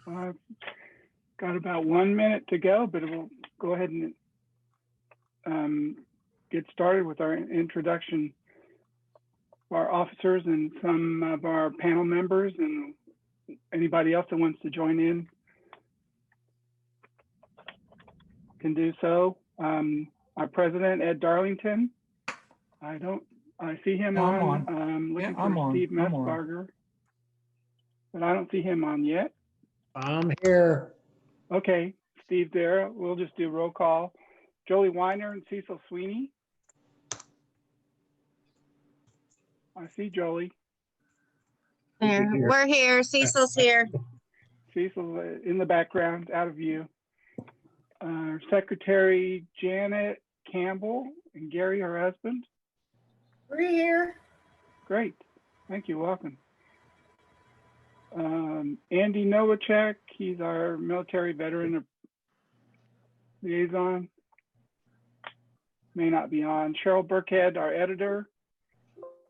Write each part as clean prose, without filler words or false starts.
I've got about 1 minute to go, but we'll go ahead and get started with our introduction of our officers and some of our panel members and anybody else that wants to join in can do so. Our president, Ed Darlington, I see him Yeah, on. I'm Looking Yeah, I'm for on. Steve I'm on. Messbarger, but I don't see him on yet. I'm here. Okay, Steve there. We'll just do roll call. Jolie Weiner and Cecil Sweeney. I see Jolie. There. We're here. Cecil's here. Cecil's in the background, out of view. Secretary Janet Campbell and Gary, her husband. We're here. Great. Thank you. Welcome. Andy Novacek, he's our military veteran liaison. May not be on. Cheryl Burkhead, our editor.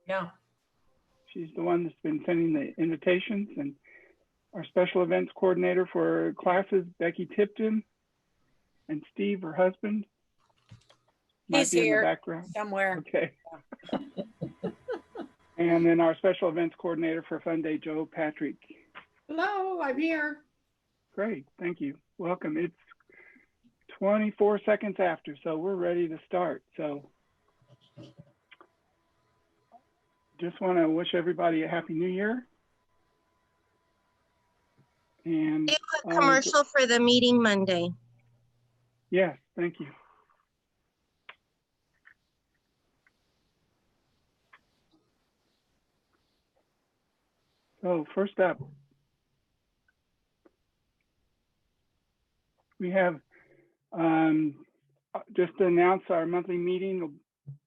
Yeah. She's the one that's been sending the invitations. And our special events coordinator for classes, Becky Tipton. And Steve, her husband. He's here in the background somewhere. Okay. And then our special events coordinator for Fun Day, Joe Patrick. Hello, I'm here. Great, thank you. Welcome. It's 24 seconds after, so we're ready to start. So just want to wish everybody a happy new year. And Do a commercial for the meeting Monday. Yes, thank you. So first up, we have just to announce our monthly meeting.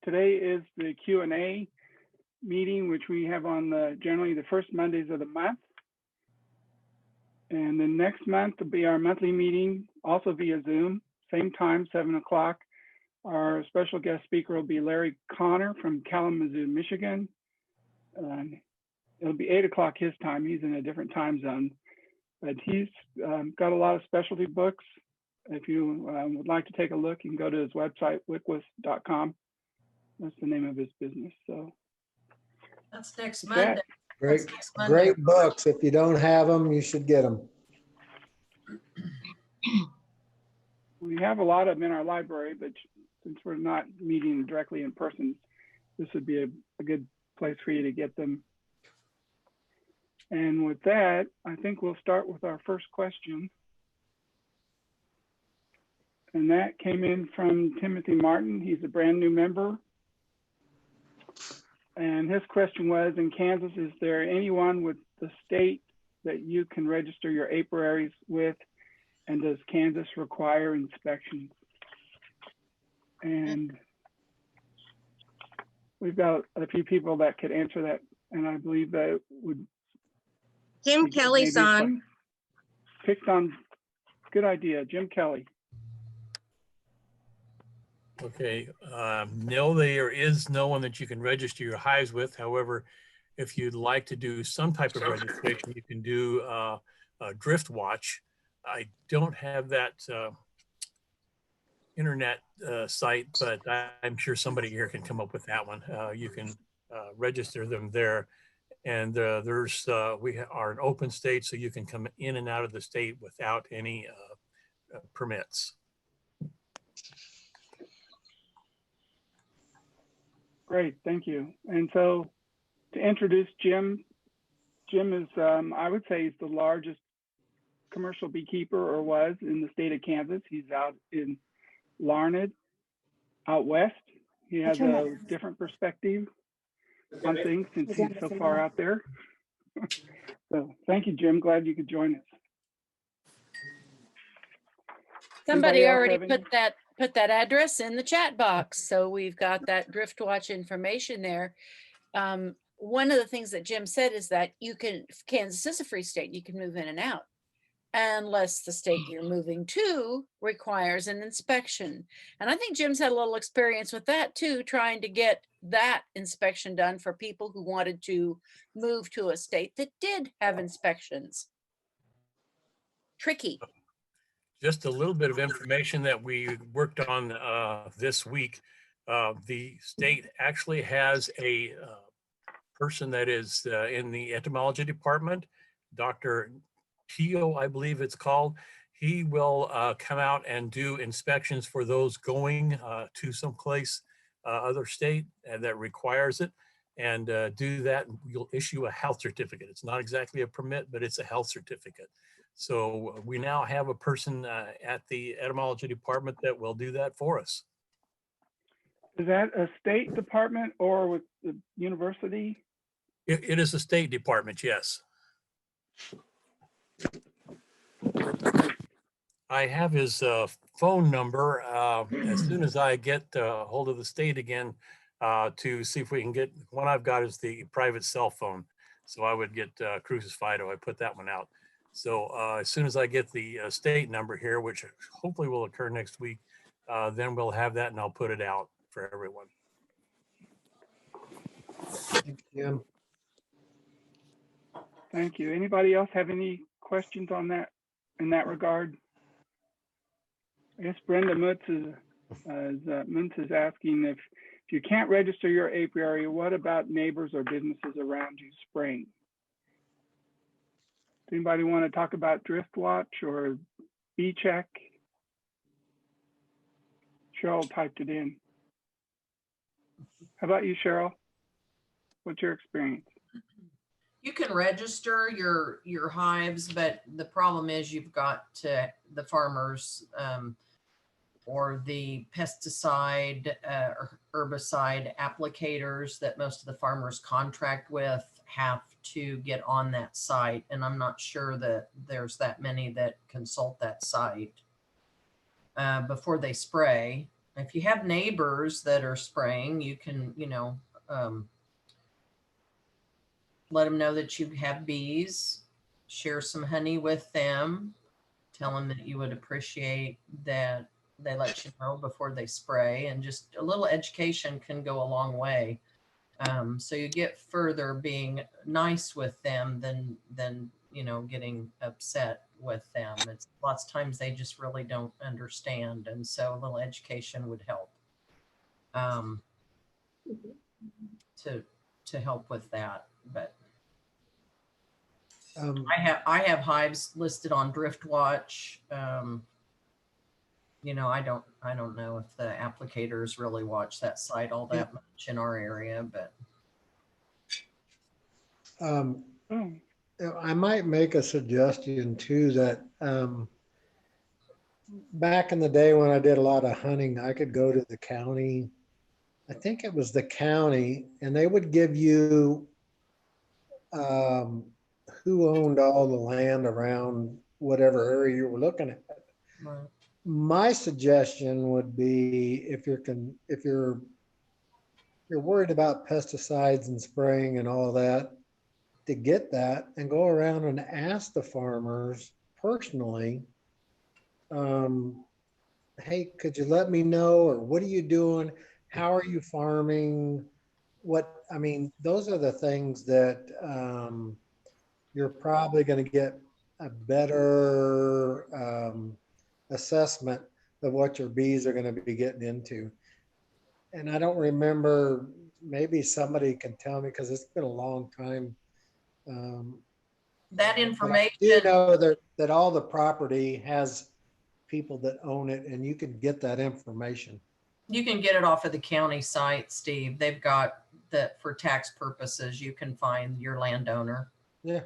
Today is the Q&A meeting, which we have on generally the first Mondays of the month. And the next month will be our monthly meeting, also via Zoom, same time, 7 o'clock. Our special guest speaker will be Larry Connor from Kalamazoo, Michigan. It'll be 8 o'clock his time. He's in a different time zone, but he's got a lot of specialty books. If you would like to take a look, you can go to his website, wickwith.com. That's the name of his business. So That's next Monday. Great, Next Monday. great books. If you don't have them, you should get them. we have a lot of them in our library, but since we're not meeting directly in person, this would be a good place for you to get them. And with that, I think we'll start with our first question. And that came in from Timothy Martin. He's a brand new member. And his question was, in Kansas, is there anyone with the state that you can register your apiaries with? And does Kansas require inspections? And we've got a few people that could answer that. And I believe that would Jim Kelly's on. Picked on, good idea, Jim Kelly. Okay, no, there is no one that you can register your hives with. However, if you'd like to do some type of registration, you can do a drift watch. I don't have that internet site, but I'm sure somebody here can come up with that one. You can register them there. And we are an open state, so you can come in and out of the state without any permits. Great, thank you. And so to introduce Jim, Jim is, I would say he's the largest commercial beekeeper, or was, in the state of Kansas. He's out in Larned, out west. He has a different perspective on things since he's so far out there. So thank you, Jim. Glad you could join us. Somebody already put that address in the chat box, so we've got that drift watch information there. One of the things that Jim said is that Kansas is a free state, you can move in and out, unless the state you're moving to requires an inspection. And I think Jim's had a little experience with that too, trying to get that inspection done for people who wanted to move to a state that did have inspections. tricky. Just a little bit of information that we worked on this week. The state actually has a person that is in the entomology department, Dr. Teo, I believe it's called. He will come out and do inspections for those going to someplace, other state that requires it, and do that. You'll issue a health certificate. It's not exactly a permit, but it's a health certificate. So we now have a person at the entomology department that will do that for us. Is that a state department or with the university? It is a state department, yes. I have his phone number as soon as I get hold of the state again to see if we can get, one I've got is the private cell phone. So I would get Cruz's Fido, I put that one out. So as soon as I get the state number here, which hopefully will occur next week, then we'll have that and I'll put it out for everyone. Thanks, Jim. Thank you. Anybody else have any questions on that, in that regard? I guess Brenda Mutz is asking if you can't register your apiary, what about neighbors or businesses around you spraying? Does anybody want to talk about drift watch or bee check? Cheryl typed it in. How about you, Cheryl? What's your experience? You can register your hives, but the problem is you've got to, the farmers or the pesticide or herbicide applicators that most of the farmers contract with have to get on that site. And I'm not sure that there's that many that consult that site before they spray. If you have neighbors that are spraying, you can, you know, let them know that you have bees, share some honey with them, tell them that you would appreciate that they let you know before they spray, and just a little education can go a long way. So you get further being nice with them than you know, getting upset with them. It's lots of times they just really don't understand, and so a little education would help to help with that. But I have hives listed on Drift Watch. You know, I don't know if the applicators really watch that site all that much in our area, but I might make a suggestion too, that back in the day when I did a lot of hunting, I could go to the county. I think it was the county, and they would give you who owned all the land around whatever area you were looking at. right. My suggestion would be, if you're worried about pesticides and spraying and all that, to get that and go around and ask the farmers personally, hey, could you let me know, or what are you doing? How are you farming? I mean, those are the things that you're probably going to get a better assessment of what your bees are going to be getting into. And I don't remember, maybe somebody can tell me, because it's been a long time. That information, You know that all the property has people that own it, and you can get that information. you can get it off of the county site, Steve. They've got that for tax purposes. You can find your landowner. Yeah.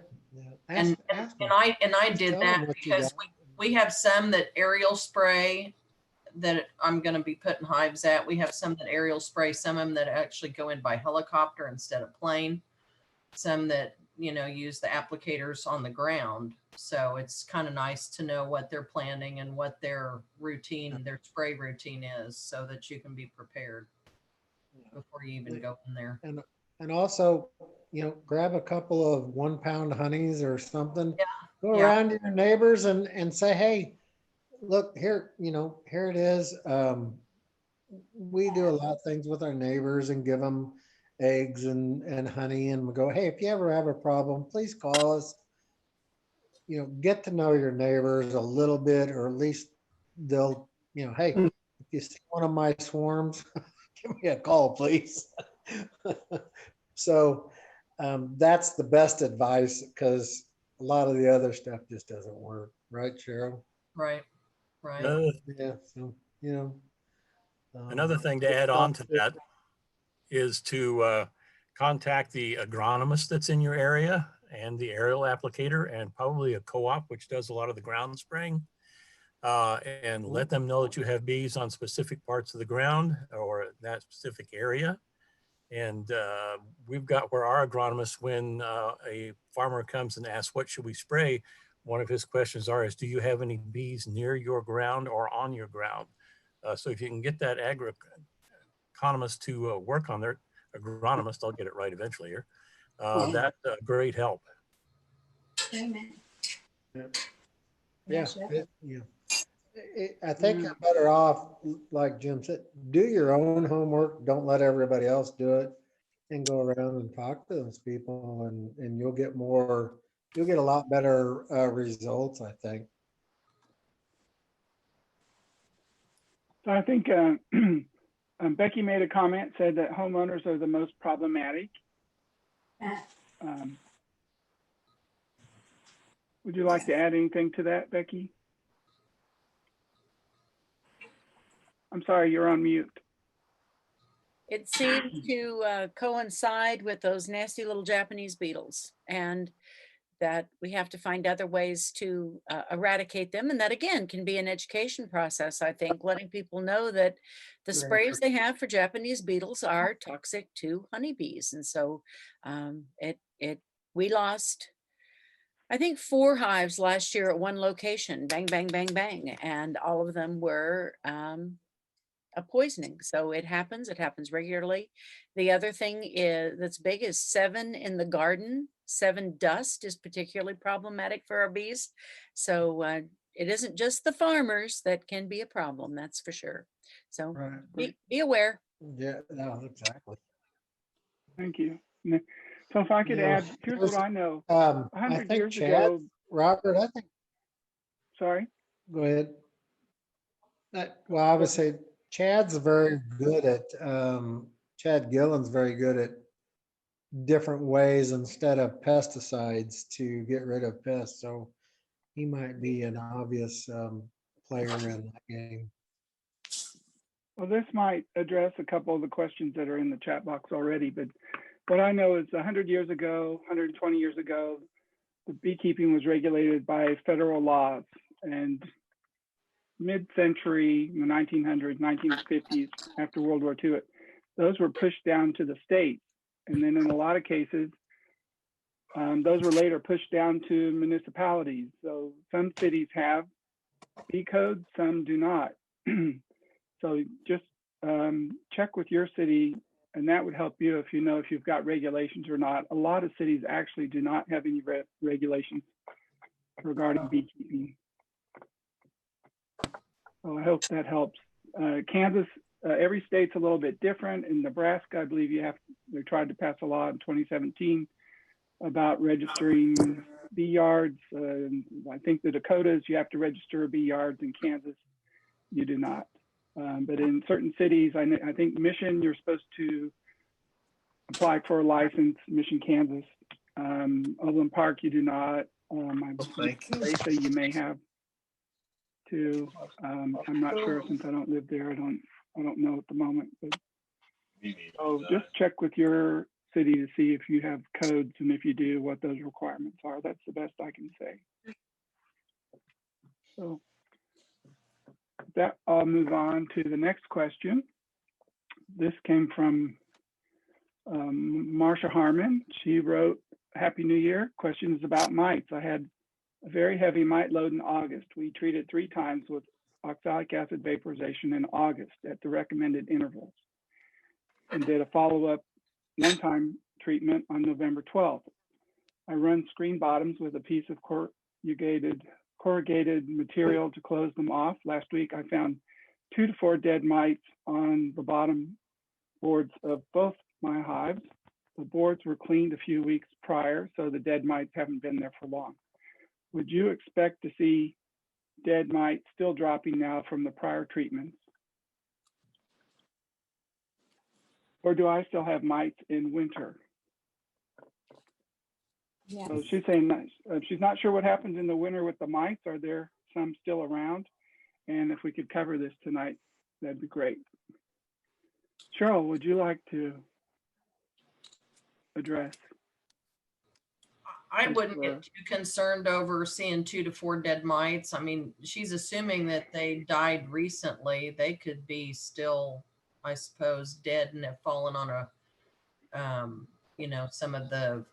And I did that because we have some that aerial spray that I'm going to be putting hives at. We have some that aerial spray, some of them that actually go in by helicopter instead of plane, some that, you know, use the applicators on the ground. So it's kind of nice to know what they're planning and what their routine, their spray routine is, so that you can be prepared before you even go in there. And also, you know, grab a couple of 1 pound honeys or something. Yeah. Go around to your neighbors and say, hey, look here, you know, here it is. We do a lot of things with our neighbors and give them eggs and honey, and we go, hey, if you ever have a problem, please call us. you know, get to know your neighbors a little bit, or at least they'll, you know, hey, if you see one of my swarms, give me a call, please. So that's the best advice, because a lot of the other stuff just doesn't work, right, Cheryl? Right, right. Yeah, so, you know. Another thing to add on to that is to contact the agronomist that's in your area and the aerial applicator, and probably a co-op, which does a lot of the ground spraying, and let them know that you have bees on specific parts of the ground or that specific area. And we've got where our agronomist, when a farmer comes and asks, what should we spray? One of his questions is, do you have any bees near your ground or on your ground? So if you can get that agronomist to work on their agronomist, I'll get it right eventually here. That's a great help. Yeah, I think you're better off, like Jim said, do your own homework. Don't let everybody else do it, and go around and talk to those people, and you'll get a lot better results, I think. So I think Becky made a comment, said that homeowners are the most problematic. Would you like to add anything to that, Becky? I'm sorry, you're on mute. It seems to coincide with those nasty little Japanese beetles, and that we have to find other ways to eradicate them. And that, again, can be an education process, I think, letting people know that the sprays they have for Japanese beetles are toxic to honeybees. And so we lost, I think, 4 hives last year at one location, bang, bang, bang, bang. And all of them were a poisoning. So it happens regularly. The other thing that's big is 7 in the garden. 7 dust is particularly problematic for our bees. So it isn't just the farmers that can be a problem, that's for sure. So be aware. Yeah, no, exactly. Thank you. So if I could add, here's what I know. I 100 think years Chad, ago. Robert, I think. Sorry. Go ahead. Well, I would say Chad's very good at, Chad Gillen's very good at different ways instead of pesticides to get rid of pests. So he might be an obvious player in that game. Well, this might address a couple of the questions that are in the chat box already, but what I know is 100 years ago, 120 years ago, the beekeeping was regulated by federal laws, and mid-century, in the 1900s, 1950s, after World War II, those were pushed down to the states. And then in a lot of cases, those were later pushed down to municipalities. So some cities have bee codes, some do not. So just check with your city, and that would help you if you know if you've got regulations or not. A lot of cities actually do not have any regulations regarding beekeeping. So I hope that helps. Kansas, every state's a little bit different. In Nebraska, I believe they tried to pass a law in 2017 about registering bee yards. I think the Dakotas, you have to register bee yards. In Kansas, you do not. But in certain cities, I think Mission, you're supposed to apply for a license, Mission, Kansas. Overland Park, you do not. Mesa, you may have to. I'm not sure, since I don't live there. I don't know at the moment. But so just check with your city to see if you have codes, and if you do, what those requirements are. That's the best I can say. So that, I'll move on to the next question. This came from Marsha Harmon. She wrote, "Happy New Year. Question is about mites. I had a very heavy mite load in August. We treated 3 times with oxalic acid vaporization in August at the recommended intervals, and did a follow-up one-time treatment on November 12th. I run screen bottoms with a piece of corrugated material to close them off. Last week, I found 2 to 4 dead mites on the bottom boards of both my hives. The boards were cleaned a few weeks prior, so the dead mites haven't been there for long. would you expect to see dead mites still dropping now from the prior treatments? Or do I still have mites in winter? Yeah. So she's saying that, she's not sure what happens in the winter with the mites. Are there some still around? And if we could cover this tonight, that'd be great. Cheryl, would you like to address? I wouldn't get too concerned over seeing 2 to 4 dead mites. I mean, she's assuming that they died recently. They could be still, I suppose, dead and have fallen on a, you know, some of the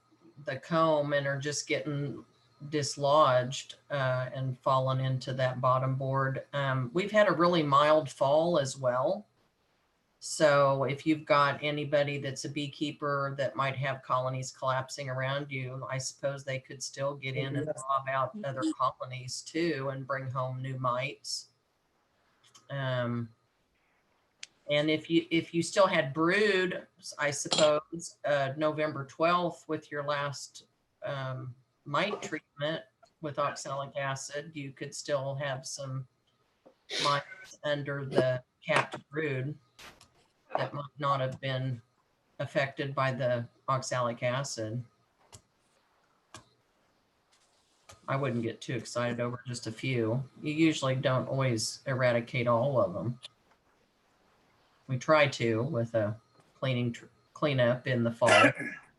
comb and are just getting dislodged and fallen into that bottom board. We've had a really mild fall as well. So if you've got anybody that's a beekeeper that might have colonies collapsing around you, I suppose they could still get in and rob out other colonies too and bring home new mites. And if you still had brood, I suppose November 12th with your last mite treatment with oxalic acid, you could still have some mites under the capped brood that might not have been affected by the oxalic acid. I wouldn't get too excited over just a few. You usually don't always eradicate all of them. We try to with a cleanup in the fall.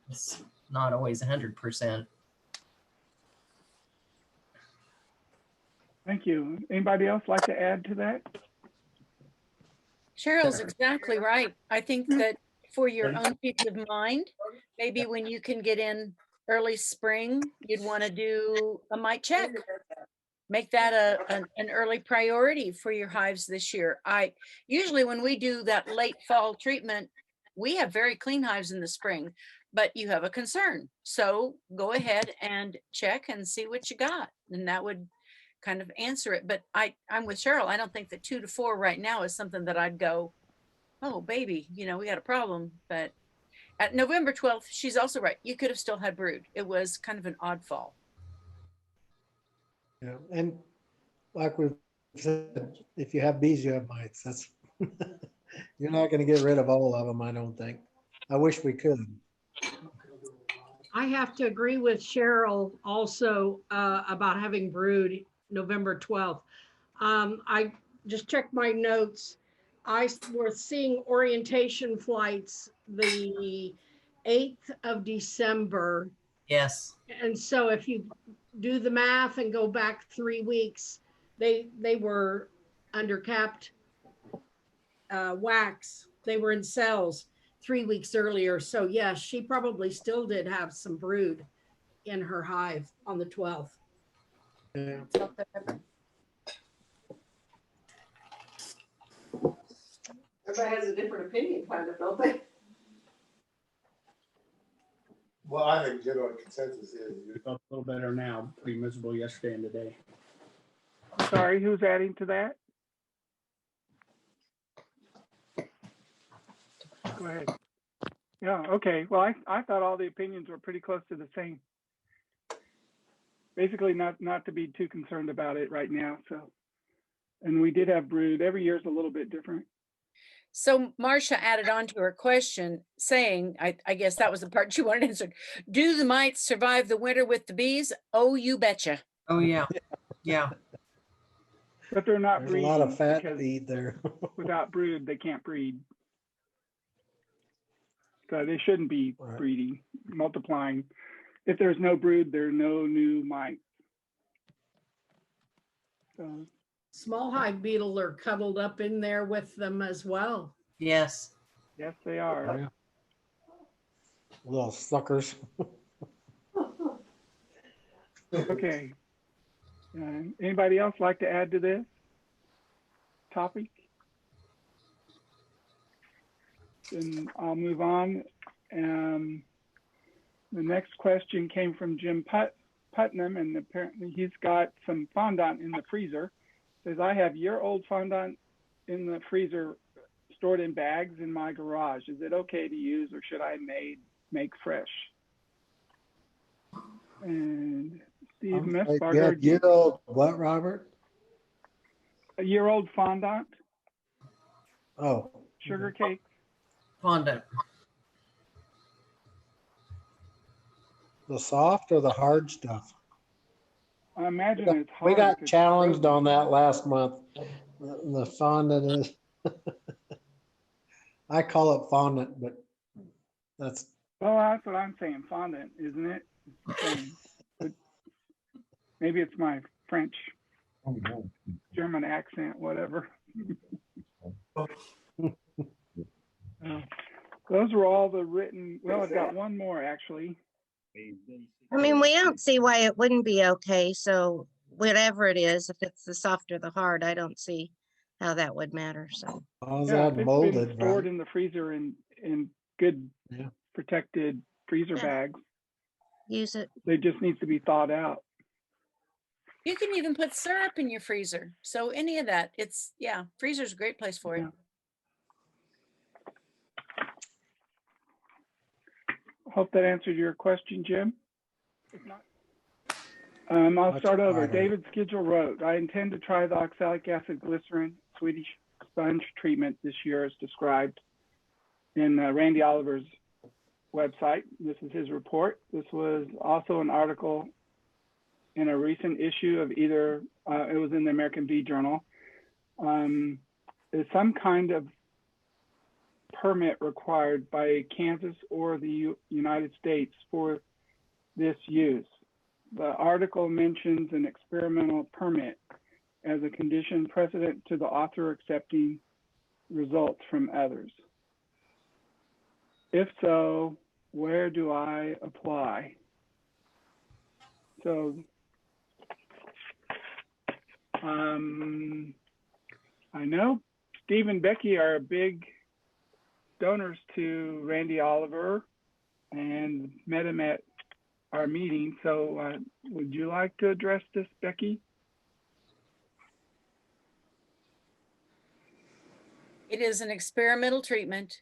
It's not always 100%. Thank you. Anybody else like to add to that? Cheryl's exactly right. I think that for your own peace of mind, maybe when you can get in early spring, you'd want to do a mite check. Make that an early priority for your hives this year. Usually when we do that late fall treatment, we have very clean hives in the spring, but you have a concern. So go ahead and check and see what you got. And that would kind of answer it. But I'm with Cheryl. I don't think that 2 to 4 right now is something that I'd go, oh baby, you know, we got a problem. But at November 12th, she's also right. You could have still had brood. It was kind of an odd fall. Yeah, and like we've said, if you have bees, you have mites. That's you're not going to get rid of all of them, I don't think. I wish we could. I have to agree with Cheryl also about having brood November 12th. I just checked my notes. I was seeing orientation flights the 8th of December. Yes. And so if you do the math and go back 3 weeks, they were under capped wax. They were in cells 3 weeks earlier. So yes, she probably still did have some brood in her hive on the 12th. Yeah. Everybody has a different opinion, kind of, don't they? Well, I think general consensus is I felt a little better now, pretty miserable yesterday and today. Sorry, who's adding to that? Go ahead. Yeah, okay. Well, I thought all the opinions were pretty close to the same. Basically, not to be too concerned about it right now. So, and we did have brood. Every year is a little bit different. So Marcia added on to her question saying, I guess that was the part she wanted answered. Do the mites survive the winter with the bees? Oh, you betcha. Oh yeah. Yeah. But they're not There's breeding. a lot of fat because to eat there. without brood, they can't breed. So they shouldn't be Right. breeding, multiplying. If there's no brood, there are no new mites. So, Small hive beetle are cuddled up in there with them as well. Yes. yes, they are. Yeah. Little suckers. Okay. Anybody else like to add to this topic? Then I'll move on. The next question came from Jim Putnam, and apparently he's got some fondant in the freezer. Says, I have year-old fondant in the freezer stored in bags in my garage. Is it okay to use, or should I make fresh? And Steve I'm sorry, you Missbarger, had year-old what, Robert? a year-old fondant, Oh. sugar cakes. Fondant. The soft or the hard stuff? I imagine it's hard. We if got it's challenged frozen. on that last month. The fondant is, I call it fondant, but that's, Well, that's what I'm saying, fondant, isn't it? It's the same. But maybe it's my French, German accent, whatever. Those were all the written, well, I've got one more actually. I mean, we don't see why it wouldn't be okay. So whatever it is, if it's the soft or the hard, I don't see how that would matter. So how's Yeah, that if it's been molded, stored right? in the freezer in good Yeah. protected freezer Yeah. bags, use it. they just needs to be thawed out. You can even put syrup in your freezer. So any of that, freezer's a great place for it. Yeah. Hope that answered your question, Jim. If not, I'll Much start over. harder. David Skidgel wrote, I intend to try the oxalic acid glycerin Swedish sponge treatment this year as described in Randy Oliver's website. This is his report. This was also an article in a recent issue of either, it was in the American Bee Journal. Is some kind of permit required by Kansas or the United States for this use? The article mentions an experimental permit as a condition precedent to the author accepting results from others. If so, where do I apply? So I know Steve and Becky are big donors to Randy Oliver and met him at our meeting. So would you like to address this, Becky? It is an experimental treatment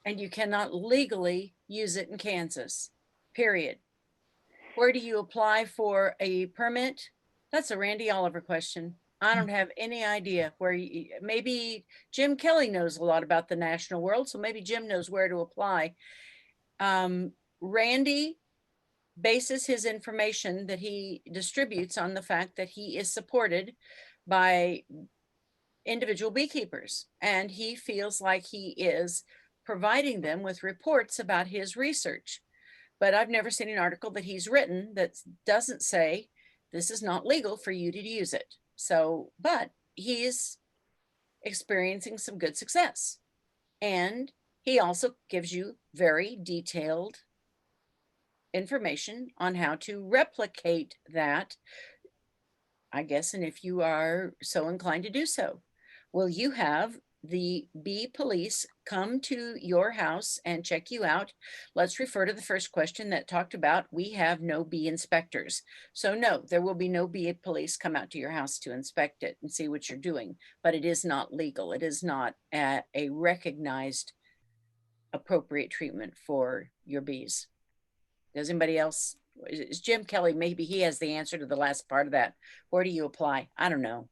and you cannot legally use it in Kansas, period. Where do you apply for a permit? That's a Randy Oliver question. I don't have any idea where maybe Jim Kelly knows a lot about the national world. So maybe Jim knows where to apply. Randy bases his information that he distributes on the fact that he is supported by individual beekeepers. And he feels like he is providing them with reports about his research. But I've never seen an article that he's written that doesn't say this is not legal for you to use it. So, but he's experiencing some good success. And he also gives you very detailed information on how to replicate that, I guess, and if you are so inclined to do so. Will you have the bee police come to your house and check you out? Let's refer to the first question that talked about we have no bee inspectors. So no, there will be no bee police come out to your house to inspect it and see what you're doing, but it is not legal. It is not a recognized appropriate treatment for your bees. Does anybody else? Is Jim Kelly, maybe he has the answer to the last part of that. Where do you apply? I don't know.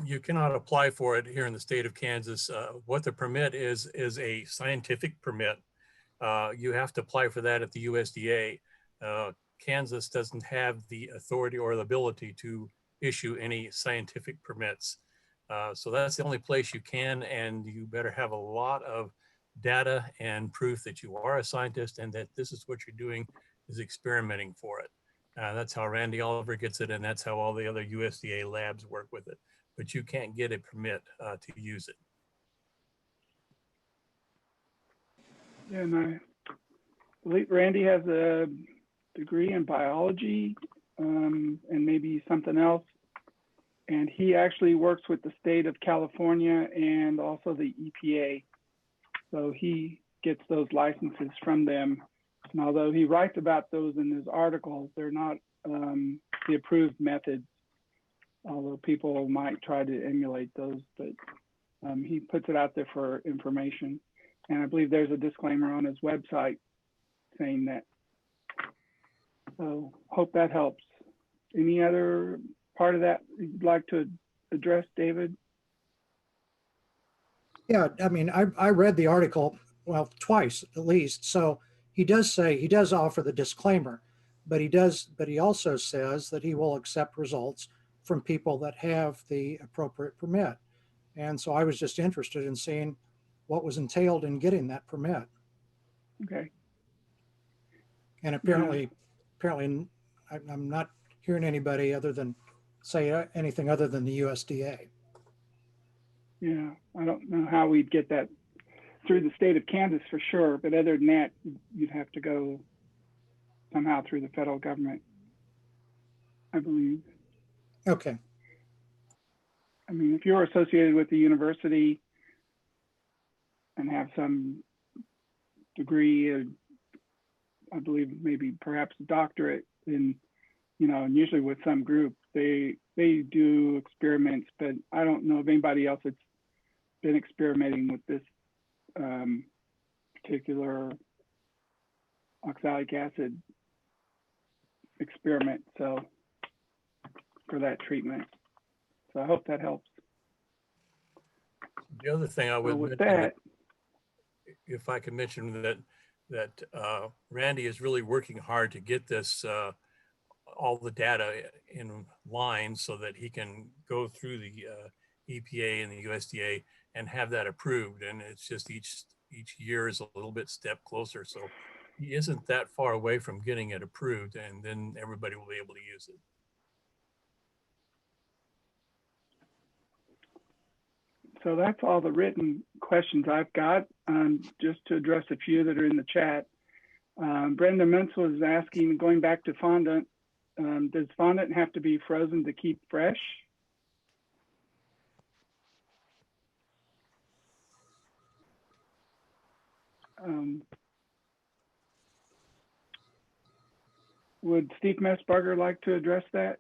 You cannot apply for it here in the state of Kansas. What the permit is a scientific permit. You have to apply for that at the USDA. Kansas doesn't have the authority or the ability to issue any scientific permits. So that's the only place you can, and you better have a lot of data and proof that you are a scientist and that this is what you're doing is experimenting for it. That's how Randy Oliver gets it, and that's how all the other USDA labs work with it. But you can't get a permit to use it. Yeah, and I believe Randy has a degree in biology and maybe something else. And he actually works with the state of California and also the EPA. So he gets those licenses from them. And although he writes about those in his articles, they're not the approved methods, although people might try to emulate those, but he puts it out there for information. And I believe there's a disclaimer on his website saying that. So hope that helps. Any other part of that you'd like to address, David? Yeah, I mean, I read the article, well, twice at least. So he does say, he does offer the disclaimer, but he also says that he will accept results from people that have the appropriate permit. And so I was just interested in seeing what was entailed in getting that permit. Okay. And apparently I'm not hearing anybody other than say anything other than the USDA. Yeah, I don't know how we'd get that through the state of Kansas for sure, but other than that, you'd have to go somehow through the federal government, I believe. Okay. I mean, if you're associated with the university and have some degree, I believe maybe perhaps a doctorate in, and usually with some group, they do experiments, but I don't know of anybody else that's been experimenting with this particular oxalic acid experiment, so for that treatment. So I hope that helps. The other thing I would with mention, that, if I could mention that Randy is really working hard to get this all the data in line so that he can go through the EPA and the USDA and have that approved. And it's just each year is a little bit step closer. So he isn't that far away from getting it approved, and then everybody will be able to use it. so that's all the written questions I've got. Just to address a few that are in the chat. Brenda Mintz was asking, going back to fondant, does fondant have to be frozen to keep fresh? Would Steve Messbarger like to address that?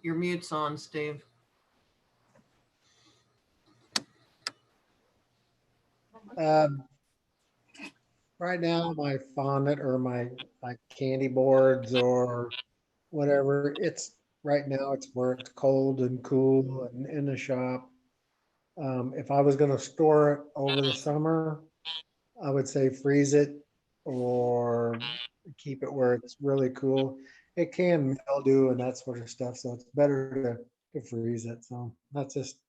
Your mute's on, Steve. Right now, my fondant or my candy boards or whatever, it's right now it's where it's cold and cool and in the shop. If I was going to store it over the summer, I would say freeze it or keep it where it's really cool. It can mildew and that sort of stuff, so it's better to freeze it. So that's just,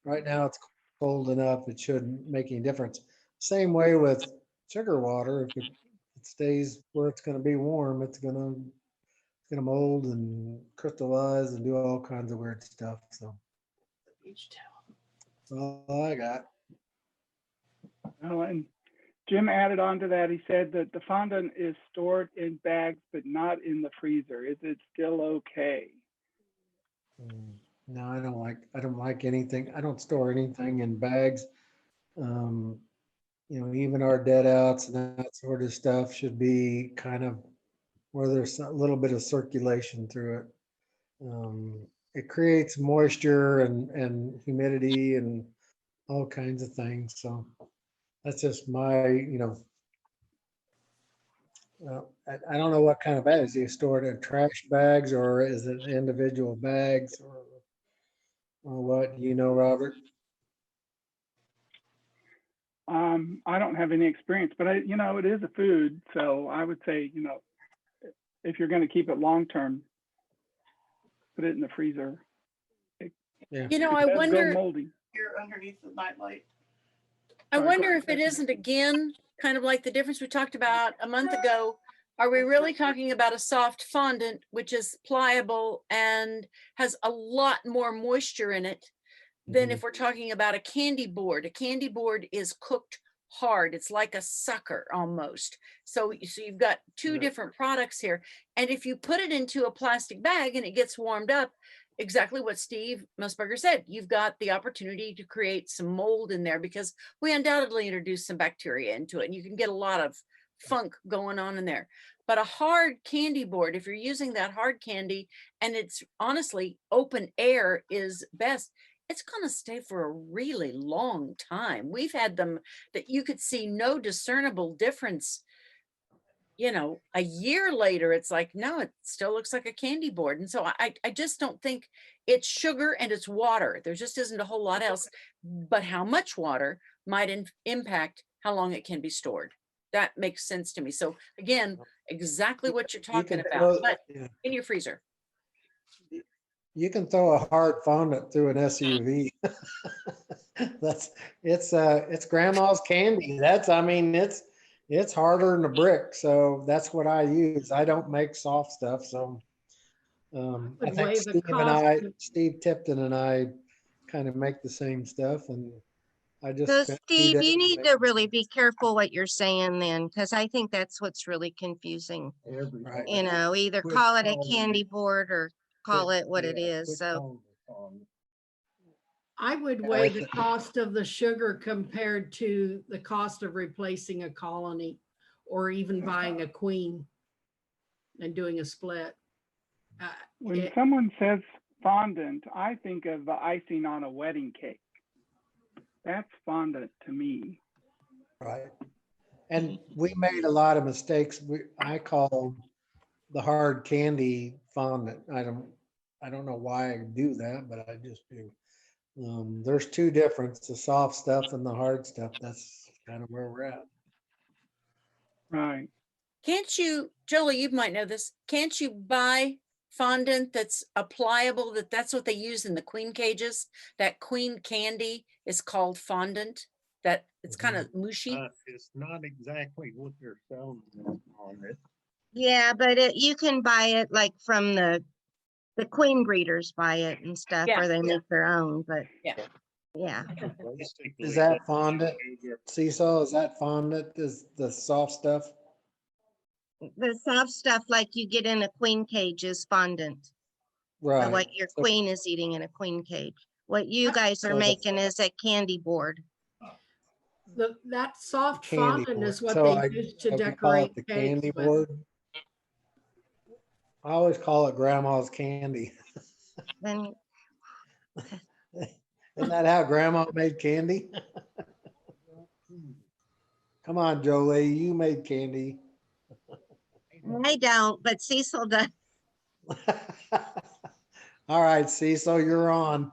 right now it's cold enough, it shouldn't make any difference. Same way with sugar water. If it stays where it's going to be warm, it's gonna mold and crystallize and do all kinds of weird stuff. So that's all I got. Oh, and Jim added on to that. He said that the fondant is stored in bags, but not in the freezer. Is it still okay? No, I don't like anything. I don't store anything in bags. Even our dead outs and that sort of stuff should be kind of where there's a little bit of circulation through it. It creates moisture and humidity and all kinds of things. So that's just my, I don't know what kind of bags. Do you store it in trash bags or is it individual bags or what? Do you know, Robert? I don't have any experience, but it is a food. So I would say, if you're going to keep it long-term, put it in the freezer. Yeah. I wonder, moldy. Here underneath the nightlight. I wonder if it isn't again, kind of like the difference we talked about a month ago. Are we really talking about a soft fondant, which is pliable and has a lot more moisture in it than if we're talking about a candy board? A candy board is cooked hard. It's like a sucker almost. So you've got two different products here. And if you put it into a plastic bag and it gets warmed up, exactly what Steve Messbarger said, you've got the opportunity to create some mold in there because we undoubtedly introduced some bacteria into it and you can get a lot of funk going on in there. But a hard candy board, if you're using that hard candy and it's honestly open air is best. it's going to stay for a really long time. We've had them that you could see no discernible difference. You know, a year later, it's like, no, it still looks like a candy board. And so I just don't think it's sugar and it's water. There just isn't a whole lot else. But how much water might impact how long it can be stored. That makes sense to me. So again, exactly what you're talking about, but in your freezer. You can throw a hard fondant through an SUV. It's grandma's candy. I mean, it's harder than a brick. So that's what I use. I don't make soft stuff. So I think Steve Tipton and I kind of make the same stuff. And I just So Steve, you need to really be careful what you're saying then, because I think that's what's really confusing. Right. You know, either call it a candy board or call it what it is. So I would weigh the cost of the sugar compared to the cost of replacing a colony or even buying a queen and doing a split. When someone says fondant, I think of the icing on a wedding cake. That's fondant to me. Right. And we made a lot of mistakes. I call the hard candy fondant. I don't know why I do that, but I just do. There's two differences, the soft stuff and the hard stuff. That's kind of where we're at. Right. Can't you, Jolie, you might know this, can't you buy fondant that's applicable, that's what they use in the queen cages? That queen candy is called fondant, that it's kind of mushy. It's not exactly what they're selling on it. Yeah, but you can buy it like from the queen breeders buy it and stuff, or they make their own, but yeah. Is that fondant? Seesaw, is that fondant? Is the soft stuff? The soft stuff like you get in a queen cage is fondant. Right. Or what your queen is eating in a queen cage. What you guys are making is a candy board. That soft Candy fondant board. is what So they use to we call decorate it the cakes candy with. board. I always call it grandma's candy. Then Isn't that how grandma made candy? Come on, Jolie, you made candy. I don't, but Cecil does. All right, Cecil, you're on.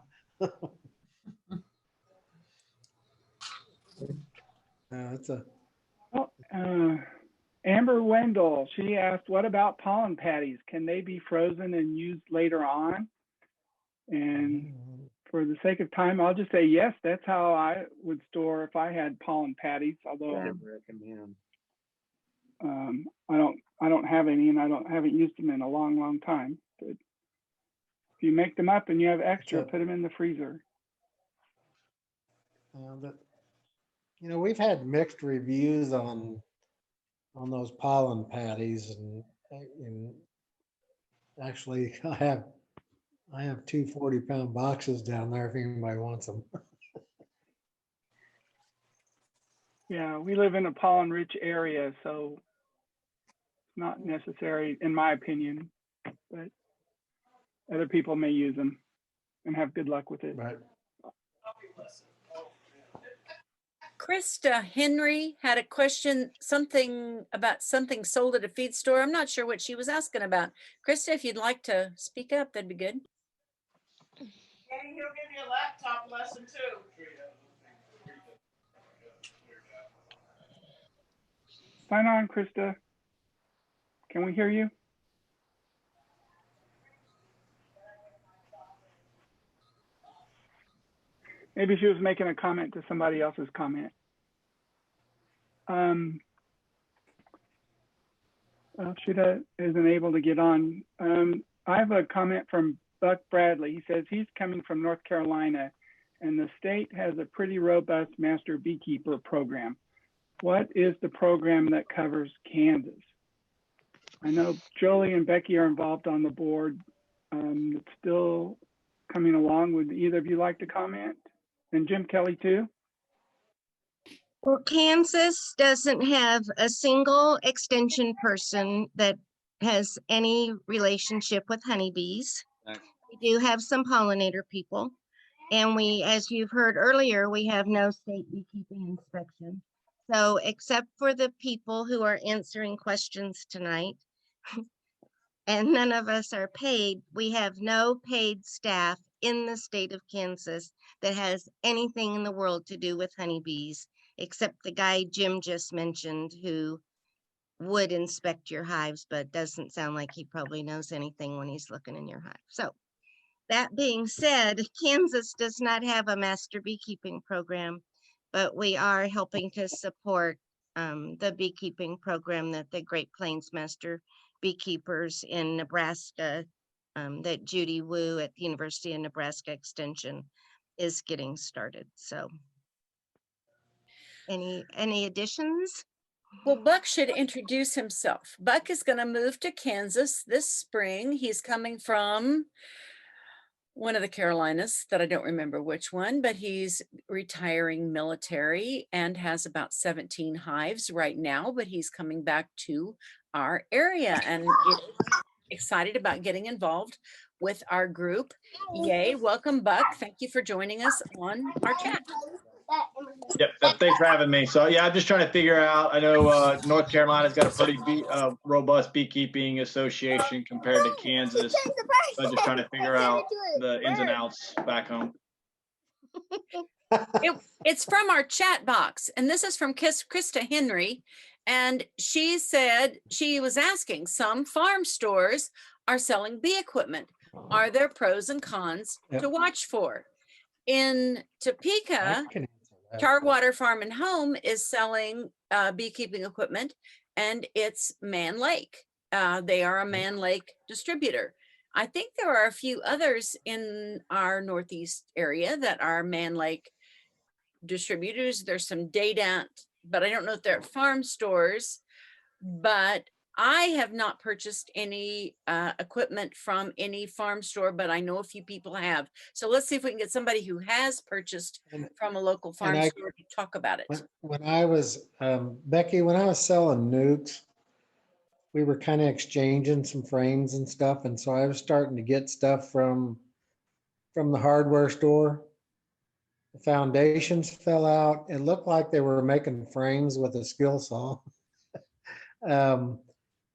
Amber Wendell, she asked, what about pollen patties? Can they be frozen and used later on? And for the sake of time, I'll just say yes, that's how I would store if I had pollen patties, although I don't have any and haven't used them in a long time. But if you make them up and you have extra, put them in the freezer. We've had mixed reviews on those pollen patties, and actually I have two 40-pound boxes down there if anybody wants them. Yeah, we live in a pollen-rich area, so it's not necessary, in my opinion, but other people may use them and have good luck with it. Right. Krista Henry had a question, something about something sold at a feed store. I'm not sure what she was asking about. Krista, if you'd like to speak up, that'd be good. He'll give you a laptop lesson too. Sign on, Krista. Can we hear you? Maybe she was making a comment to somebody else's comment. She isn't able to get on. I have a comment from Buck Bradley. He says he's coming from North Carolina and the state has a pretty robust master beekeeper program. What is the program that covers Kansas? I know Jolie and Becky are involved on the board. It's still coming along. Would either of you like to comment? And Jim Kelly too? Well, Kansas doesn't have a single extension person that has any relationship with honeybees. We do have some pollinator people. And we, as you've heard earlier, we have no state beekeeping inspection. So except for the people who are answering questions tonight, and none of us are paid, we have no paid staff in the state of Kansas that has anything in the world to do with honeybees, except the guy Jim just mentioned who would inspect your hives, but doesn't sound like he probably knows anything when he's looking in your hive. So that being said, Kansas does not have a master beekeeping program, but we are helping to support the beekeeping program that the Great Plains Master Beekeepers in Nebraska, that Judy Wu at the University of Nebraska Extension is getting started. So any additions? Well, Buck should introduce himself. Buck is going to move to Kansas this spring. He's coming from one of the Carolinas that I don't remember which one, but he's retiring military and has about 17 hives right now, but he's coming back to our area and is excited about getting involved with our group. Yay, welcome Buck. Thank you for joining us on our chat. Yep, thanks for having me. So yeah, I'm just trying to figure out, I know North Carolina's got a pretty robust beekeeping association compared to Kansas. So I'm just trying to figure out the ins and outs back home. It's from our chat box, and this is from Krista Henry. And she said, she was asking, some farm stores are selling bee equipment. Are there pros and cons to watch for? In Topeka, Tarwater Farm and Home is selling beekeeping equipment, and it's Man Lake. They are a Man Lake distributor. I think there are a few others in our Northeast area that are Man Lake distributors. There's some Dadant, but I don't know if they're at farm stores. But I have not purchased any equipment from any farm store, but I know a few people have. So let's see if we can get somebody who has purchased from a local farm store to talk about it. When I was, Becky, when I was selling nukes, we were kind of exchanging some frames and stuff. And so I was starting to get stuff from the hardware store. The foundations fell out. It looked like they were making frames with a skill saw.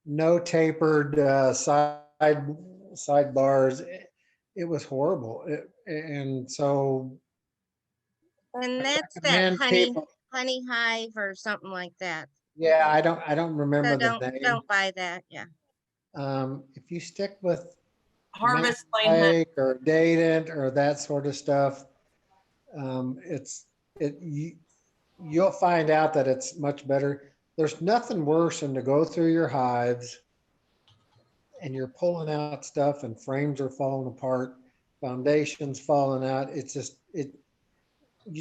No tapered sidebars. It was horrible. And so. And that's that honey hive or something like that. Yeah, I don't remember so the name. Don't buy that. Yeah. If you stick with Harvest Lane or Dadant or that sort of stuff, you'll find out that it's much better. There's nothing worse than to go through your hives and you're pulling out stuff and frames are falling apart, foundations falling out. It's just, you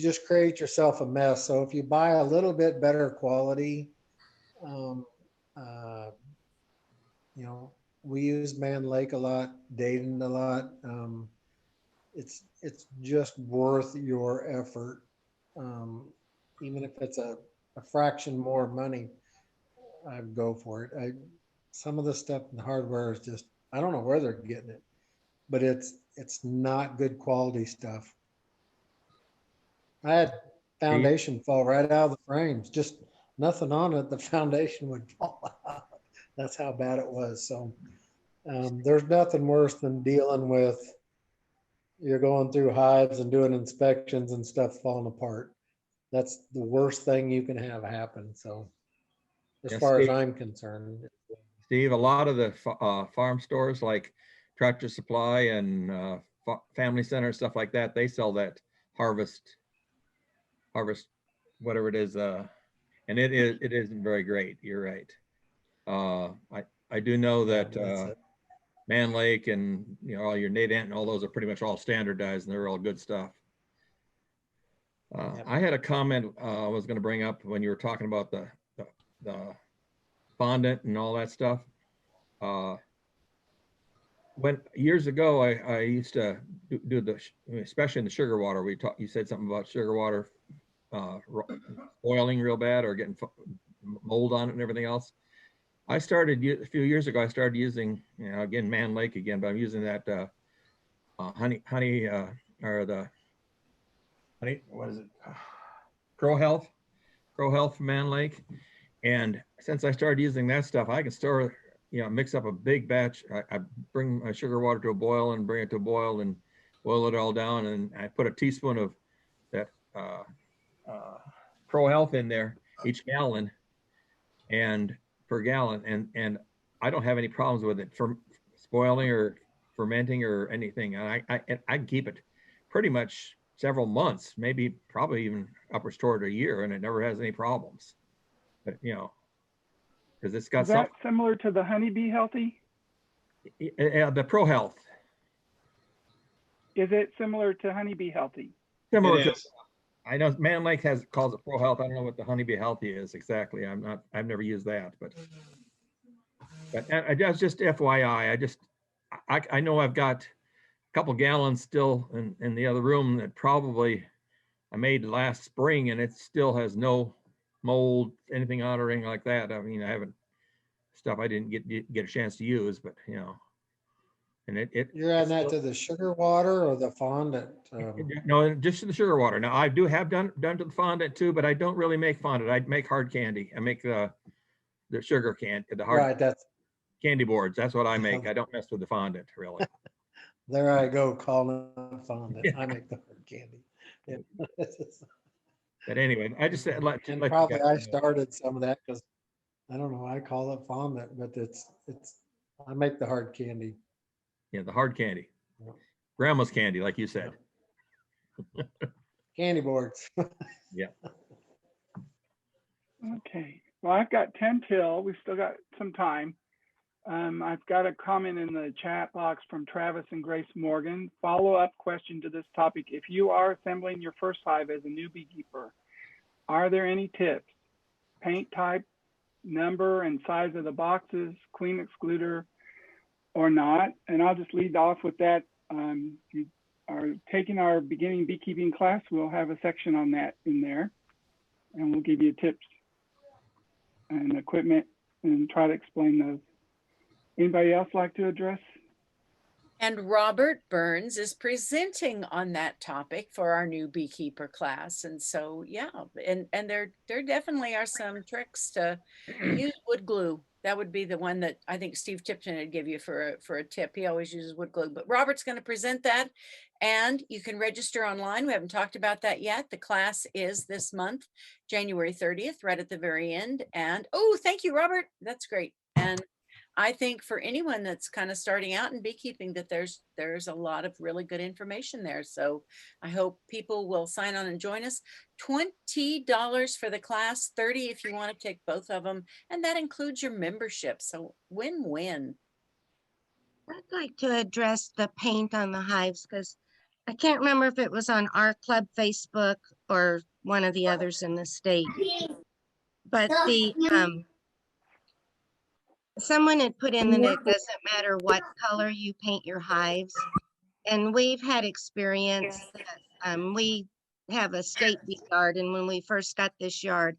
just create yourself a mess. So if you buy a little bit better quality, you know, we use Man Lake a lot, Dadant a lot. It's just worth your effort. Even if it's a fraction more money, I'd go for it. Some of the stuff in the hardware is just, I don't know where they're getting it, but it's not good quality stuff. I had foundation fall right out of the frames, just nothing on it. The foundation would fall out. That's how bad it was. So there's nothing worse than dealing with, you're going through hives and doing inspections and stuff falling apart. That's the worst thing you can have happen. So as far as I'm concerned. Steve, a lot of the farm stores like Tractor Supply and Family Center, stuff like that, they sell that harvest, whatever it is. And it isn't very great. You're right. I do know that Man Lake and, you know, all your Nadant and all those are pretty much all standardized and they're all good stuff. I had a comment I was going to bring up when you were talking about the fondant and all that stuff. When years ago, I used to do especially in the sugar water. You said something about sugar water boiling real bad or getting mold on it and everything else. I started a few years ago. I started using, you know, again, Man Lake again, but I'm using that honey or the what is it? Grow Health from Man Lake. And since I started using that stuff, I can store, mix up a big batch. I bring my sugar water to a boil and bring it to a boil and boil it all down. And I put a teaspoon of that Pro Health in there each gallon and per gallon. And I don't have any problems with it for spoiling or fermenting or anything. And I keep it pretty much several months, maybe probably even upwards toward a year, and it never has any problems. But because it's got Is that similar to the Honeybee Healthy? The Pro Health. Is it similar to Honeybee Healthy? Similar to, I know Man Lake calls it Pro Health. I don't know what the Honeybee Healthy is exactly. I've never used that, but just FYI, I know I've got a couple gallons still in the other room that probably I made last spring, and it still has no mold, anything on or anything like that. I mean, I haven't stuff I didn't get a chance to use, but and you're adding that to the sugar water or the fondant? No, just to the sugar water. Now I do have done to the fondant too, but I don't really make fondant. I make hard candy. I make the sugar candy, the hard right. That's candy boards. That's what I make. I don't mess with the fondant really. There I go calling it fondant. Yeah. I make the hard candy. Yeah. But anyway, I just said probably I started some of that because I don't know. I call it fondant, but it's I make the hard candy. Yeah, the hard candy. Yeah. Grandma's candy, like you said. Yeah. Candy boards. Yeah. Okay. Well, I've got 10 till. We've still got some time. I've got a comment in the chat box from Travis and Grace Morgan. Follow-up question to this topic. If you are assembling your first hive as a new beekeeper, are there any tips? Paint type, number and size of the boxes, queen excluder, or not? And I'll just lead off with that. You are taking our beginning beekeeping class, we'll have a section on that in there, and we'll give you tips and equipment and try to explain those. Anybody else like to address? And Robert Burns is presenting on that topic for our new beekeeper class. And so, yeah, and there definitely are some tricks to use wood glue. That would be the one that I think Steve Tipton would give you for a tip. He always uses wood glue, but Robert's going to present that, and you can register online. We haven't talked about that yet. The class is this month, January 30th, right at the very end. And oh, thank you, Robert. That's great. And I think for anyone that's kind of starting out in beekeeping, that there's a lot of really good information there. So I hope people will sign on and join us. $20 for the class, $30 if you want to take both of them, and that includes your membership. So win-win. I'd like to address the paint on the hives because I can't remember if it was on our club Facebook or one of the others in the state, but someone had put in that it doesn't matter what color you paint your hives. And we've had experience that we have a state bee yard. And when we first got this yard,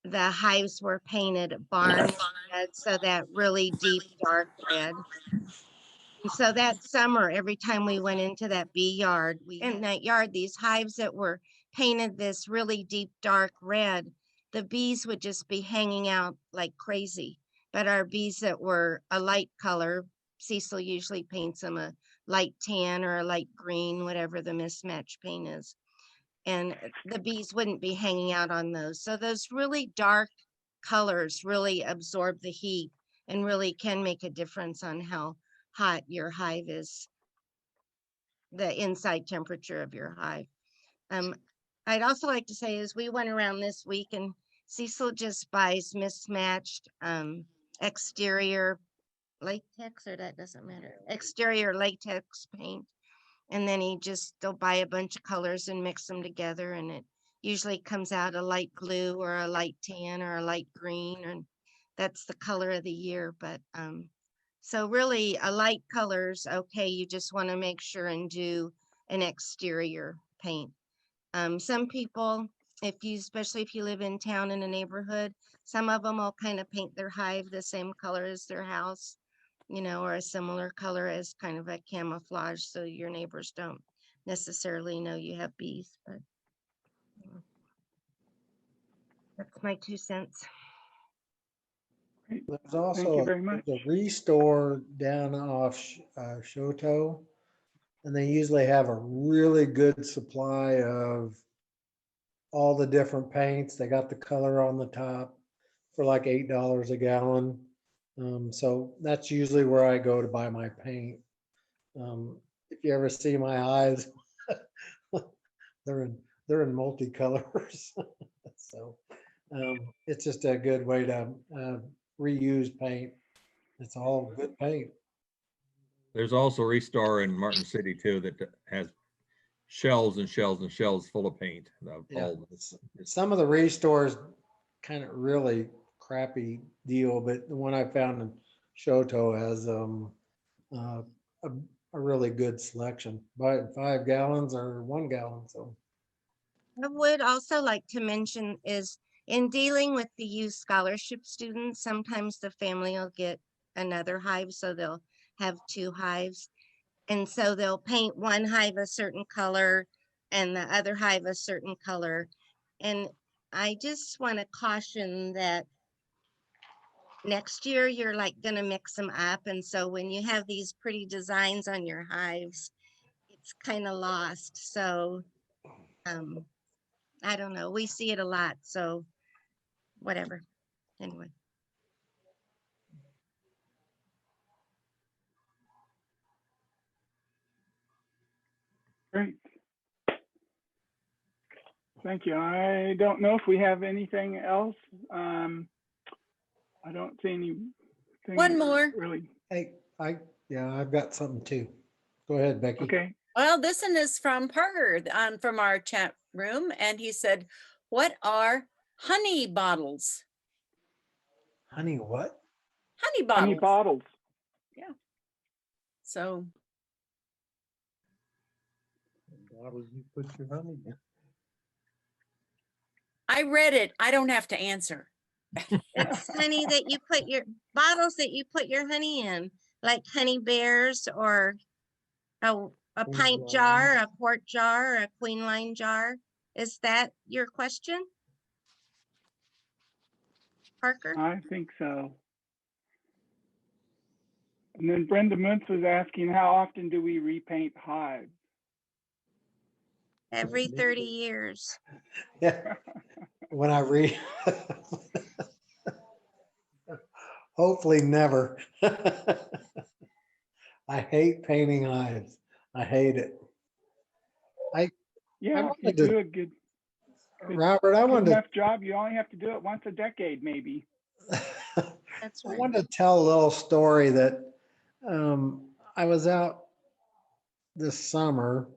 the hives were painted barn red, so that really deep dark red. And so that summer, every time we went into that bee yard, in that yard, these hives that were painted this really deep dark red, the bees would just be hanging out like crazy. But our bees that were a light color, Cecil usually paints them a light tan or a light green, whatever the mismatch paint is. And the bees wouldn't be hanging out on those. So those really dark colors really absorb the heat and really can make a difference on how hot your hive is, the inside temperature of your hive. I'd also like to say is we went around this week and Cecil just buys mismatched exterior latex, or that doesn't matter, exterior latex paint. And then they'll buy a bunch of colors and mix them together. And it usually comes out a light blue or a light tan or a light green. And that's the color of the year. But so really a light color's okay. You just want to make sure and do an exterior paint. Some people, especially if you live in town in a neighborhood, some of them will kind of paint their hive the same color as their house, or a similar color as kind of a camouflage so your neighbors don't necessarily know you have bees, but that's my 2 cents. Great. There's Thank you also very much. a restore down off Shoto, and they usually have a really good supply of all the different paints. They got the color on the top for like $8 a gallon. So that's usually where I go to buy my paint. If you ever see my eyes, they're in multicolors. So it's just a good way to reuse paint. It's all good paint. There's also Restore in Martin City too that has shelves and shelves and shelves full of paint. Yeah. Some of the restores kind of really crappy deal, but the one I found in Shoto has a really good selection. Buy it in 5 gallons or 1 gallon. So I would also like to mention is in dealing with the youth scholarship students, sometimes the family will get another hive, so they'll have 2 hives. And so they'll paint one hive a certain color and the other hive a certain color. And I just want to caution that next year you're like going to mix them up. And so when you have these pretty designs on your hives, it's kind of lost. So I don't know. We see it a lot. So whatever. Anyway. Great. Thank you. I don't know if we have anything else. I don't see anything. One more. Really. hey, I've got something too. Go ahead, Becky. Okay. Well, this one is from Parker from our chat room, and he said, "What are honey bottles?" Honey, what? Honey bottles. Honey bottles. Yeah. So. Bottles you put your honey in. I read it. I don't have to answer. It's honey that you put your bottles that you put your honey in, like honey bears or a pint jar, a quart jar, a queen line jar. Is that your question, Parker? I think so. And then Brenda Muntz was asking, how often do we repaint hives? Every 30 years. Yeah. When I read, hopefully never. I hate painting hives. I hate it. Yeah, if you do a good Robert, I wanted enough job, you only have to do it once a decade, maybe. That's I right. wanted to tell a little story that I was out this summer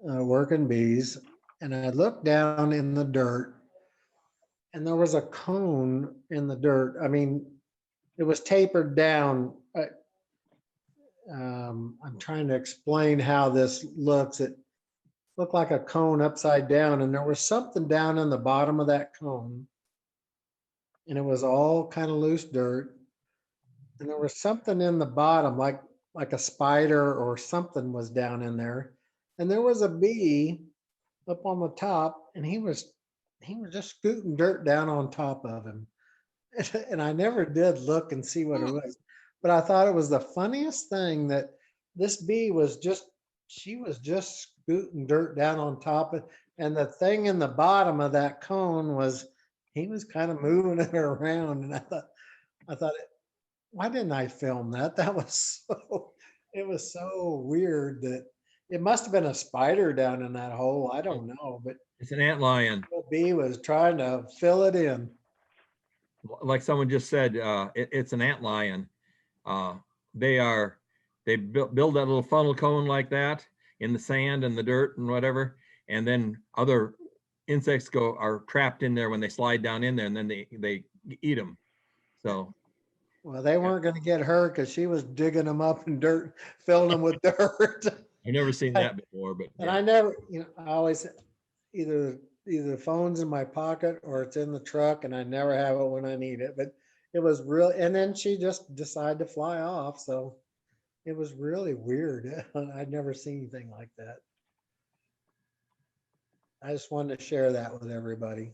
working bees, and I looked down in the dirt, and there was a cone in the dirt. I mean, it was tapered down. I'm trying to explain how this looks. It looked like a cone upside down, and there was something down in the bottom of that cone, and it was all kind of loose dirt. And there was something in the bottom, like a spider or something was down in there. And there was a bee up on the top, and he was just scooting dirt down on top of him. And I never did look and see what it was, but I thought it was the funniest thing that this bee was just scooting dirt down on top of, and the thing in the bottom of that cone was, he was kind of moving it around. And I thought, why didn't I film that? That was it was so weird that it must have been a spider down in that hole. I don't know, but It's an antlion. the bee was trying to fill it in. Like someone just said, it's an antlion. They build that little funnel cone like that in the sand and the dirt and whatever, and then other insects are trapped in there when they slide down in there, and then they eat them. So. Well, they weren't going to get her because she was digging them up in dirt, filling them with dirt. I've never seen that before, but. And I never, I always either the phone's in my pocket or it's in the truck, and I never have it when I need it. But it was real. And then she just decided to fly off. So it was really weird. I'd never seen anything like that. I just wanted to share that with everybody.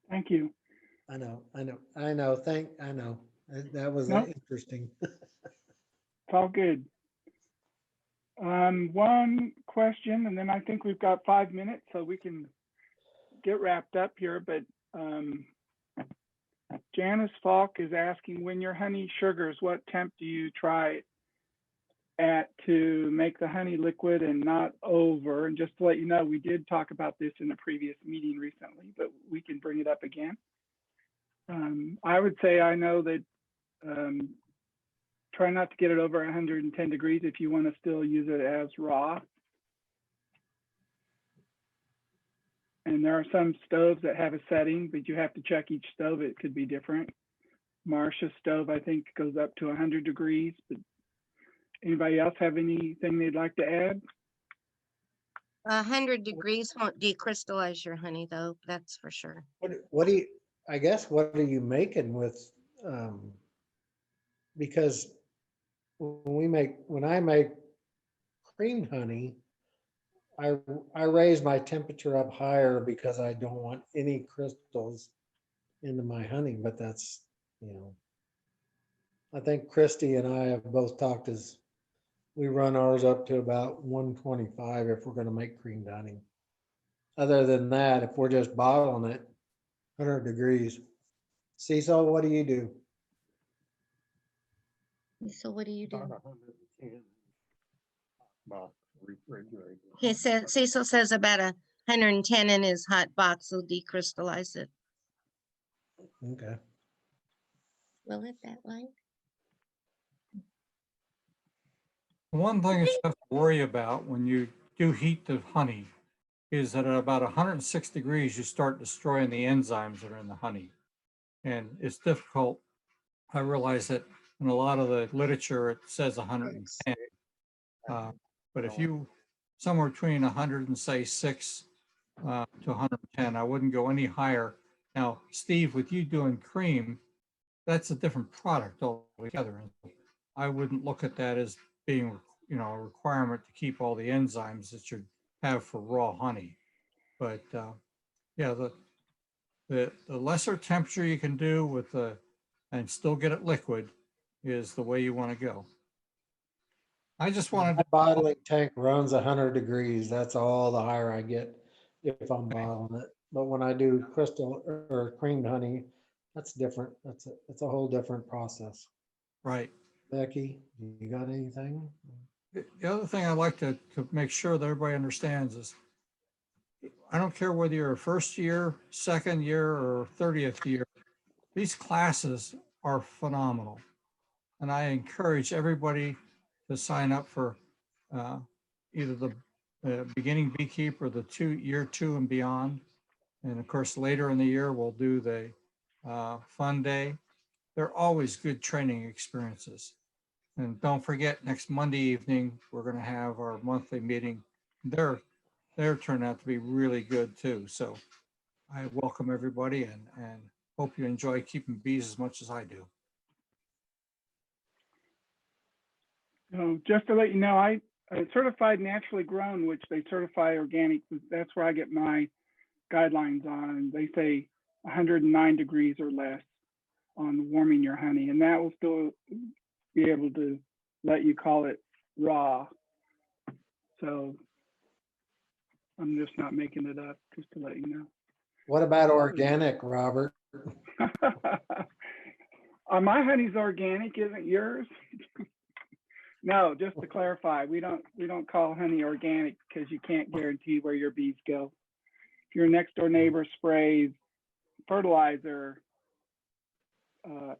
Thank you. I know. I know. That was Nope. interesting. It's all good. One question, and then I think we've got 5 minutes, so we can get wrapped up here. But Janice Falk is asking, when your honey sugars, what temp do you try at to make the honey liquid and not over? And just to let you know, we did talk about this in a previous meeting recently, but we can bring it up again. I would say, I know that try not to get it over 110 degrees if you want to still use it as raw. And there are some stoves that have a setting, but you have to check each stove. It could be different. Marcia's stove, I think, goes up to 100 degrees. But anybody else have anything they'd like to add? 100 degrees won't decrystallize your honey, though. That's for sure. What do you, I guess, what are you making with, because when I make creamed honey, I raise my temperature up higher because I don't want any crystals into my honey, but that's, I think Christy and I have both talked as we run ours up to about 125 if we're going to make creamed honey. Other than that, if we're just bottling it, 100 degrees. Cecil, what do you do? So what do you do? About 110. Box refrigerator. He said, Cecil says about 110 in his hot box will decrystallize it. Okay. Will it that way? One thing you have to worry about when you do heat the honey is that at about 106 degrees, you start destroying the enzymes that are in the honey. And it's difficult. I realize that in a lot of the literature, it says 110. But if you, somewhere between 106 to 110, I wouldn't go any higher. Now, Steve, with you doing cream, that's a different product altogether. I wouldn't look at that as being, a requirement to keep all the enzymes that you have for raw honey. But yeah, the lesser temperature you can do with and still get it liquid is the way you want to go. I just wanted to. My bottling tank runs 100 degrees. That's all the higher I get if I'm bottling it. But when I do crystal or creamed honey, that's different. It's a whole different process. Right. Becky, you got anything? The other thing I'd like to make sure that everybody understands is I don't care whether you're a first year, second year, or 30th year, these classes are phenomenal. And I encourage everybody to sign up for either the beginning beekeeper, the year two and beyond. And of course, later in the year, we'll do the fun day. They're always good training experiences. And don't forget, next Monday evening, we're going to have our monthly meeting. They're turned out to be really good too. So I welcome everybody and hope you enjoy keeping bees as much as I do. Just to let you know, I certified naturally grown, which they certify organic. That's where I get my guidelines on. They say 109 degrees or less on warming your honey, and that will still be able to let you call it raw. So I'm just not making it up, just to let you know. What about organic, Robert? My honey's organic, isn't yours? No, just to clarify, we don't call honey organic because you can't guarantee where your bees go. If your next door neighbor sprays fertilizer,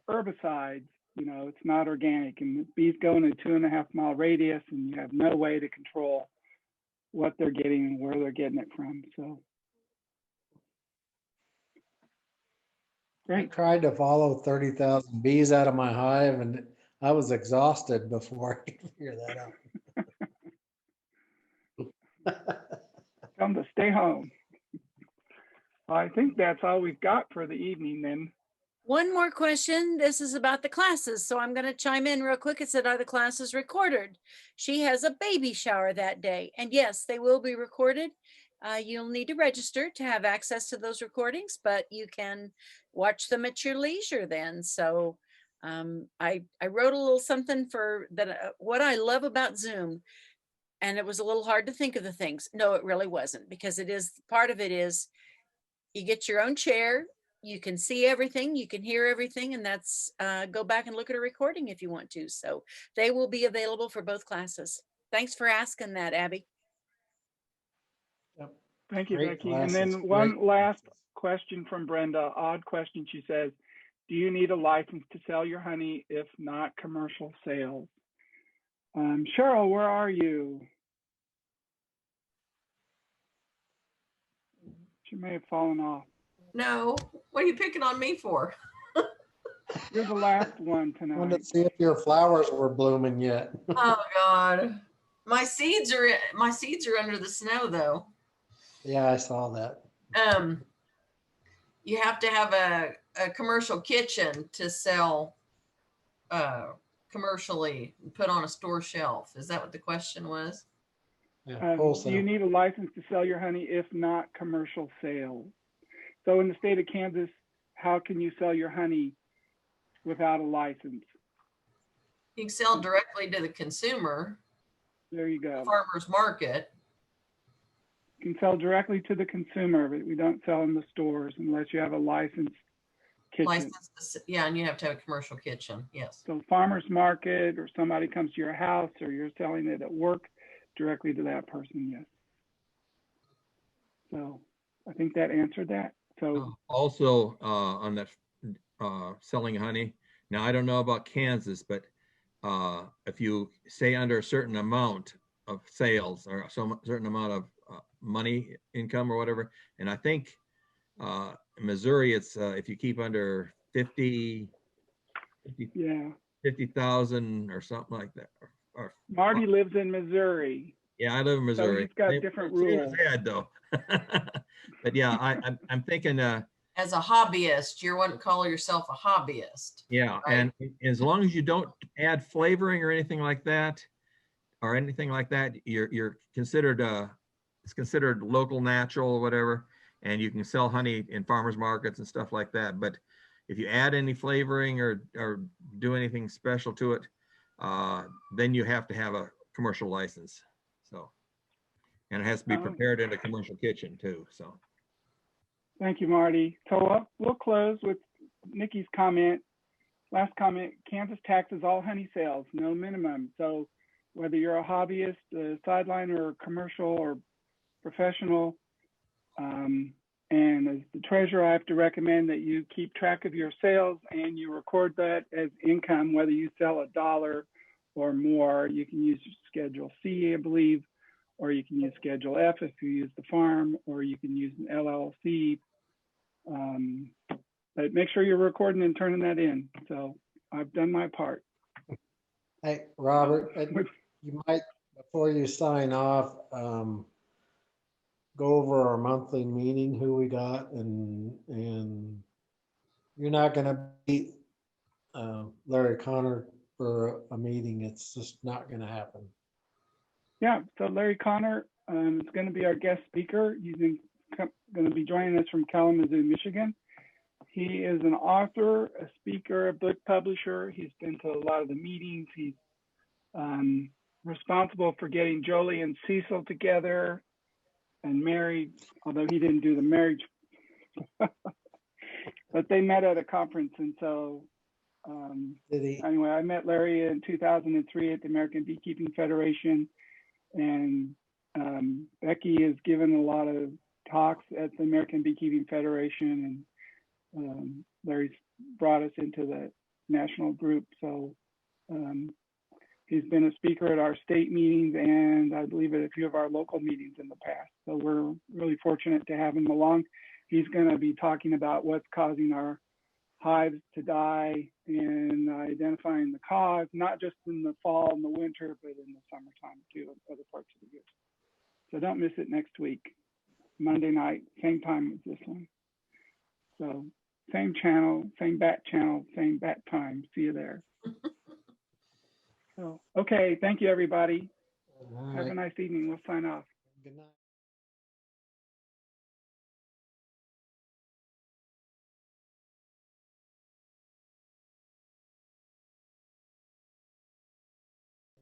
herbicides, it's not organic, and bees go in a 2.5 mile radius, and you have no way to control what they're getting and where they're getting it from. So I tried to follow 30,000 bees out of my hive, and I was exhausted before I could figure that out. Tell them to stay home. I think that's all we've got for the evening then. One more question. This is about the classes. So I'm going to chime in real quick. It said, are the classes recorded? She has a baby shower that day. And yes, they will be recorded. You'll need to register to have access to those recordings, but you can watch them at your leisure then. So I wrote a little something for that, what I love about Zoom. And it was a little hard to think of the things. No, it really wasn't, because it is, part of it is you get your own chair, you can see everything, you can hear everything, and that's go back and look at a recording if you want to. So they will be available for both classes. Thanks for asking that, Abby. Yep. Thank you, Great Becky. And classes, then great one last question from Brenda, odd question. She says, do you need a license to sell your honey if not commercial sales? Cheryl, where are you? She may have fallen off. No, what are you picking on me for? You're the last one I wanted tonight. to see if your flowers were blooming yet. Oh God, my seeds are under the snow though. Yeah, I saw that. You have to have a commercial kitchen to sell commercially, put on a store shelf. Is that what the question was? Yeah, Do you need a license to sell your honey if not commercial sales? So in the state of Kansas, how can you sell your honey without a license? You can sell directly to the consumer. There you go. Farmer's market. You can sell directly to the consumer, but we don't sell in the stores unless you have a licensed kitchen. Yeah, and you have to have a commercial kitchen. Yes. So farmer's market, or somebody comes to your house, or you're selling it at work, directly to that person, yes. So I think that answered that. So also on that selling honey. Now I don't know about Kansas, but if you say under a certain amount of sales or some certain amount of money income or whatever, and I think in Missouri it's if you keep under 50,000 or something like that. Or Marty lives in Missouri. Yeah, I live in Missouri. So he's got different rules. Though. But yeah, I'm thinking. As a hobbyist, you wouldn't call yourself a hobbyist. Yeah, right? and as long as you don't add flavoring or anything like that, you're considered it's considered local, natural, or whatever, and you can sell honey in farmers markets and stuff like that. But if you add any flavoring or do anything special to it, then you have to have a commercial license. So, and it has to be prepared in a commercial kitchen too. So. Thank you, Marty. So we'll close with Nikki's comment. Last comment, Kansas taxes all honey sales, no minimum. So whether you're a hobbyist, a sideline, or commercial or professional, and as the treasurer, I have to recommend that you keep track of your sales and you record that as income, whether you sell $1 or more. You can use Schedule C, I believe, or you can use Schedule F if you use the farm, or you can use an LLC. But make sure you're recording and turning that in. So I've done my part. Hey, Robert, you might, before you sign off, go over our monthly meeting, who we got, and you're not going to beat Larry Connor for a meeting. It's just not going to happen. Yeah, so Larry Connor is going to be our guest speaker. He's going to be joining us from Kalamazoo, Michigan. He is an author, a speaker, a book publisher. He's been to a lot of the meetings. He's responsible for getting Jolie and Cecil together and married, although he didn't do the marriage. But they met at a conference. And so anyway, I met Larry in 2003 at the American Beekeeping Federation. And Becky has given a lot of talks at the American Beekeeping Federation, and Larry's brought us into the national group. So he's been a speaker at our state meetings and I believe at a few of our local meetings in the past. So we're really fortunate to have him along. He's going to be talking about what's causing our hives to die and identifying the cause, not just in the fall and the winter, but in the summertime too, and other parts of the year. So don't miss it next week, Monday night, same time as this one. So Same channel, same bat channel, same bat time. See you there. So, okay, thank you, everybody. All Have a right. nice evening. We'll sign off. Good night.